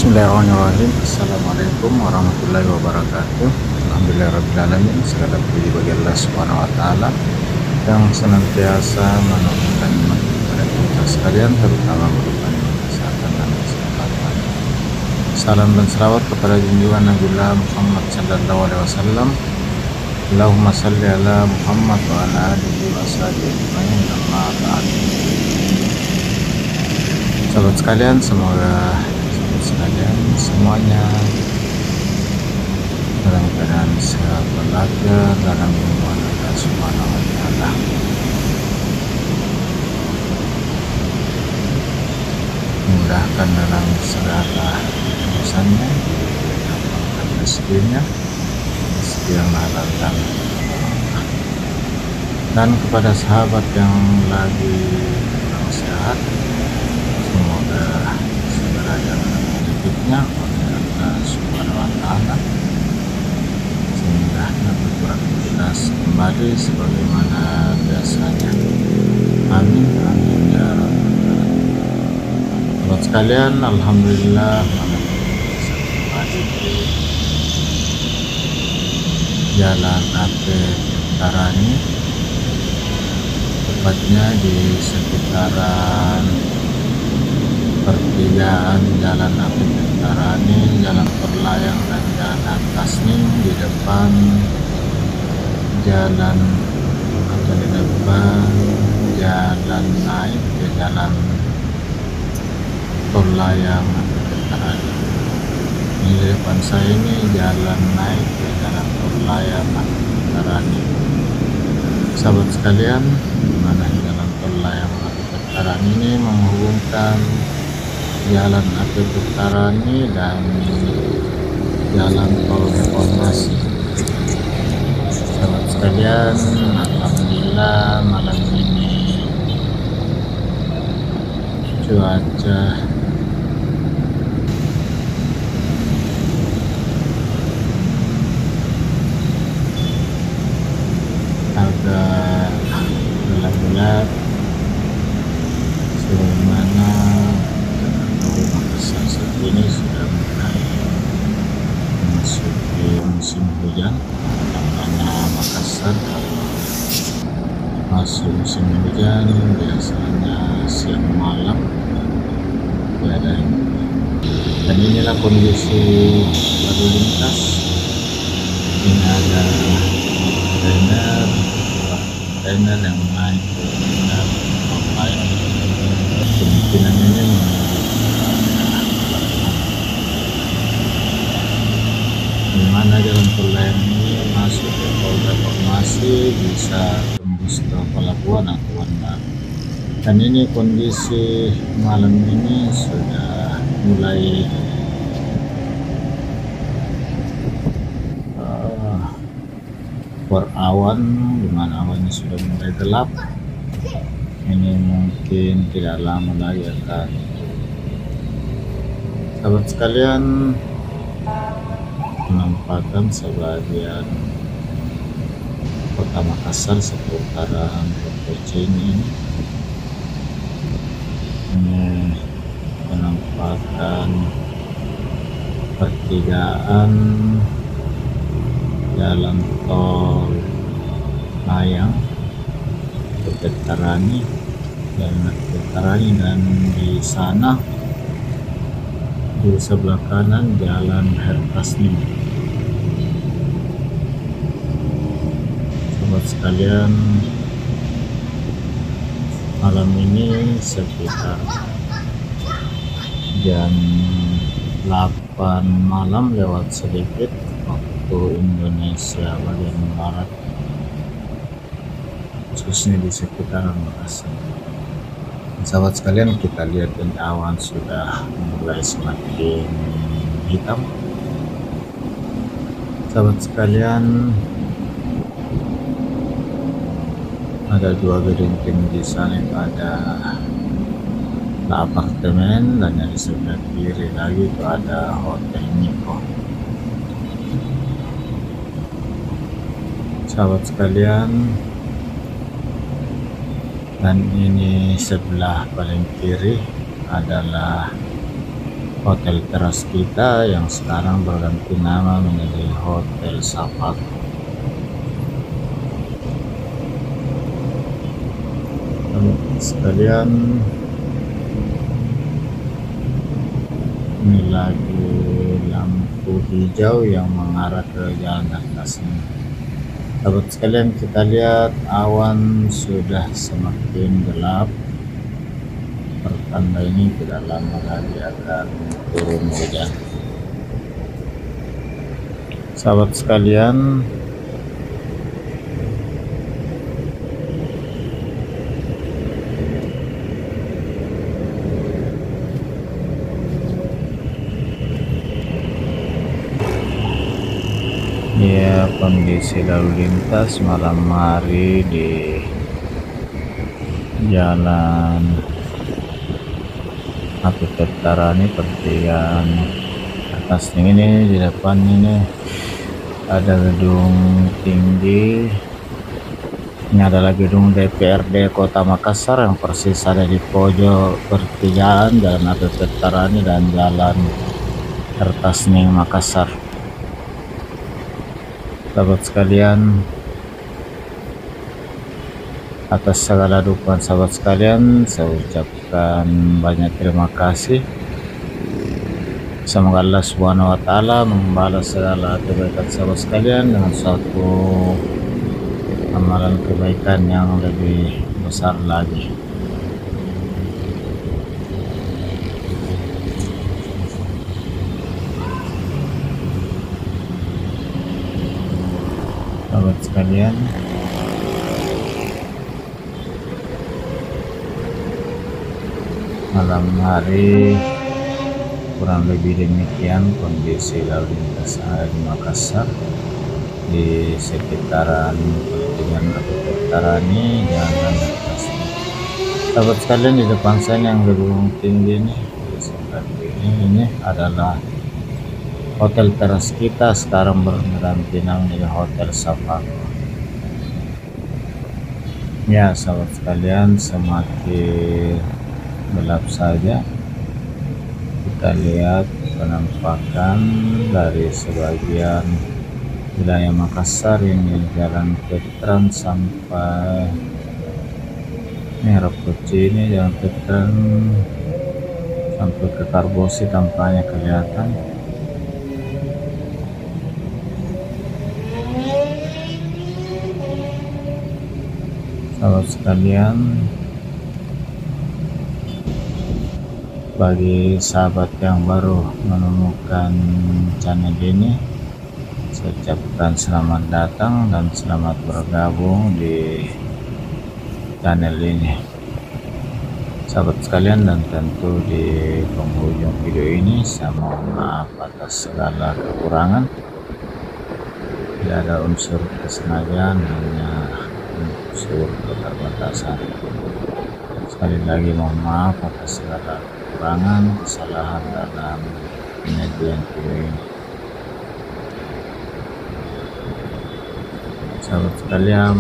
Bismillahirrahmanirrahim. Assalamualaikum warahmatullahi wabarakatuh. Alhamdulillahirrahmanirrahim. Segala puji bagi Allah Subhanahu wa Ta'ala yang senantiasa menurunkan nikmat kepada kita sekalian, terutama berupa nikmat kesehatan dan keselamatan. Salam dan selawat kepada junjungan Nabiullah Muhammad sallallahu alaihi wasallam. Allahumma salli ala Muhammad wa ala alihi wa sahbihi ajmain. Amma ba'd. Sahabat sekalian, semuanya dalam keadaan sehat walafiat dalam lindungan Allah Subhanahu wa Ta'ala. Mudahkan dalam segala urusannya, dapatkan rezekinya, rezeki yang halal dan kepada sahabat yang lagi kurang sehat, semoga segera jalan hidupnya oleh Allah Subhanahu wa Ta'ala sehingga dapat beraktivitas kembali sebagaimana biasanya. Amin amin ya rabbal alamin. Sahabat sekalian, alhamdulillah malam ini bisa kembali di Jalan Ake Tarani, tepatnya di sekitaran pertigaan Jalan Ake Tarani, Jalan Perlayang dan Jalan Tasnim, di depan jalan jalan naik ke Jalan Perlayang Ake Tarani. Ini di depan saya ini jalan naik ke Jalan Perlayang Ake Tarani. Sahabat sekalian, di mana Jalan Perlayang Ake Tarani ini menghubungkan Jalan Ake Tarani dan Jalan Tol Reformasi. Sahabat sekalian, alhamdulillah malam ini cuaca agak gelap-gelap, sebagaimana Makassar saat ini sudah mulai memasuki musim hujan, karena Makassar kalau masuk musim hujan biasanya siang malam tiada. Dan inilah kondisi lalu lintas. Ini ada trainer yang naik ke lain, kemungkinan ini di mana Jalan Perlayang ini masuk ke Tol Reformasi bisa tembus ke Pelabuhan atau Bandar. Dan ini kondisi malam ini sudah mulai berawan, dimana awannya sudah mulai gelap. Ini mungkin tidak lama lagi akan. Sahabat sekalian, menampakkan sebagian kota Makassar seputaran Kota ini menampakkan pertigaan Jalan Tol Layang Tarani, Jalan Tarani, dan di sana di sebelah kanan Jalan Tasnim. Sahabat sekalian, malam ini sekitar jam 8 malam lewat sedikit waktu Indonesia bagian barat, khususnya di sekitaran Makassar. Sahabat sekalian, kita lihat ini awan sudah mulai semakin hitam. Sahabat sekalian, ada dua gedung di sana, itu ada apartemen, dan yang di sebelah kiri lagi itu ada Hotel Niko. Sahabat sekalian, dan ini sebelah paling kiri adalah hotel teras kita yang sekarang berganti nama menjadi Hotel Safak. Sekalian, ini lagi lampu hijau yang mengarah ke jalan atasnya. Sahabat sekalian, kita lihat awan sudah semakin gelap, pertanda ini tidak lama lagi akan turun hujan. Sahabat sekalian, ya, kondisi lalu lintas malam hari di jalan Api Tarani pertigaan atas ini. Di depan ini ada gedung tinggi, ini adalah gedung DPRD Kota Makassar yang persis ada di pojok pertigaan jalan Api Tarani dan jalan Kertasning Makassar. Sahabat sekalian, atas segala dukungan sahabat sekalian, saya ucapkan banyak terima kasih. Semoga Allah Subhanahu wa Ta'ala membalas segala kebaikan sahabat sekalian dengan suatu amalan kebaikan yang lebih besar lagi. Sahabat sekalian, malam hari kurang lebih demikian kondisi lalu lintas di Makassar di sekitaran pertigaan Api Tarani jalan atas. Sahabat sekalian, di depan saya yang gedung tinggi ini adalah hotel teras kita, sekarang berganti nama menjadi Hotel Safak. Ya sahabat sekalian, semakin gelap saja. Kita lihat penampakan dari sebagian wilayah Makassar, ini jalan Petran sampai Merah Putih, ini jalan Petran sampai ke Karbosi tampaknya kelihatan. Sahabat sekalian, bagi sahabat yang baru menemukan channel ini, saya ucapkan selamat datang dan selamat bergabung di channel ini. Sahabat sekalian, dan tentu di penghujung video ini saya mohon maaf atas segala kekurangan. Tidak ada unsur kesengajaan, hanya unsur keterbatasan. Sekali lagi mohon maaf atas segala kekurangan, kesalahan dalam penyajian video ini. Sahabat sekalian,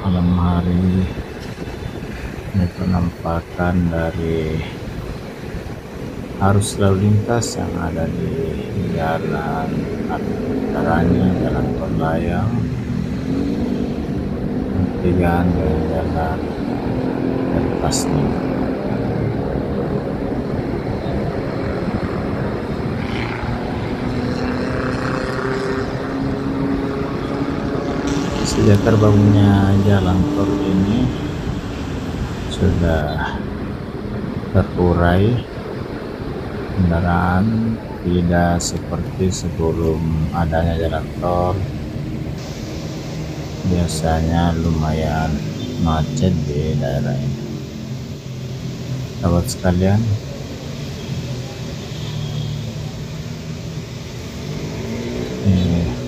malam hari ini penampakan dari arus lalu lintas yang ada di jalan antaranya jalan Tol Layang, pertigaan dan jalan Kertasning. Sejak terbangunnya jalan tol ini sudah terurai kendaraan, tidak seperti sebelum adanya jalan tol. Biasanya lumayan macet di daerah ini. Sahabat sekalian,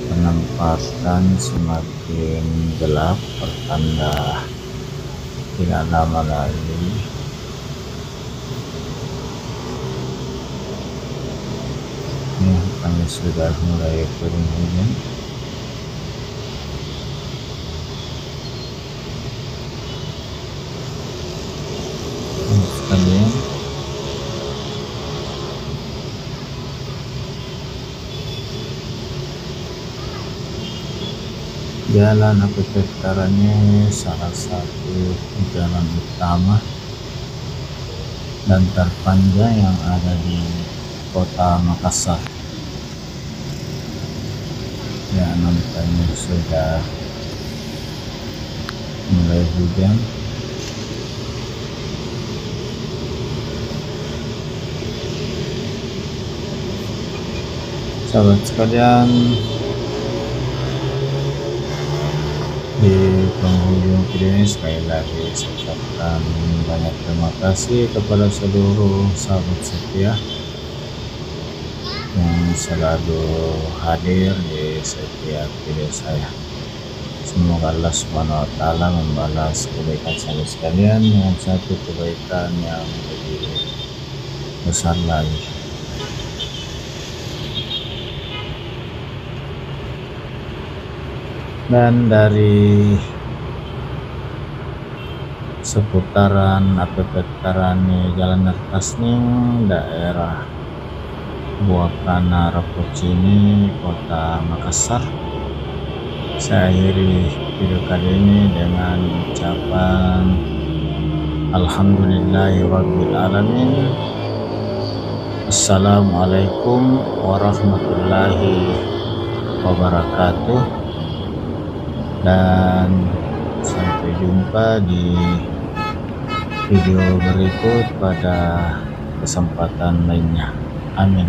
penampakan semakin gelap, pertanda tidak lama lagi kami sudah mulai turun hujan. Sekalian, Jalan APP Veterannya salah satu jalan utama dan terpanjang yang ada di kota Makassar. Ya, nampaknya sudah mulai hujan. Sahabat sekalian, di penghujung video ini sekali lagi saya ucapkan banyak terima kasih kepada seluruh sahabat setia yang selalu hadir di setiap video saya. Semoga Allah Subhanahu wa Ta'ala membalas kebaikan saya sekalian dengan satu kebaikan yang lebih besar lagi. Dan dari seputaran APP Veteran Jalan Nertasning, daerah Buakana Rapocini, kota Makassar, saya akhiri video kali ini dengan ucapan Alhamdulillahirabbil alamin. Assalamualaikum warahmatullahi wabarakatuh. Dan sampai jumpa di video berikut pada kesempatan lainnya. Amin.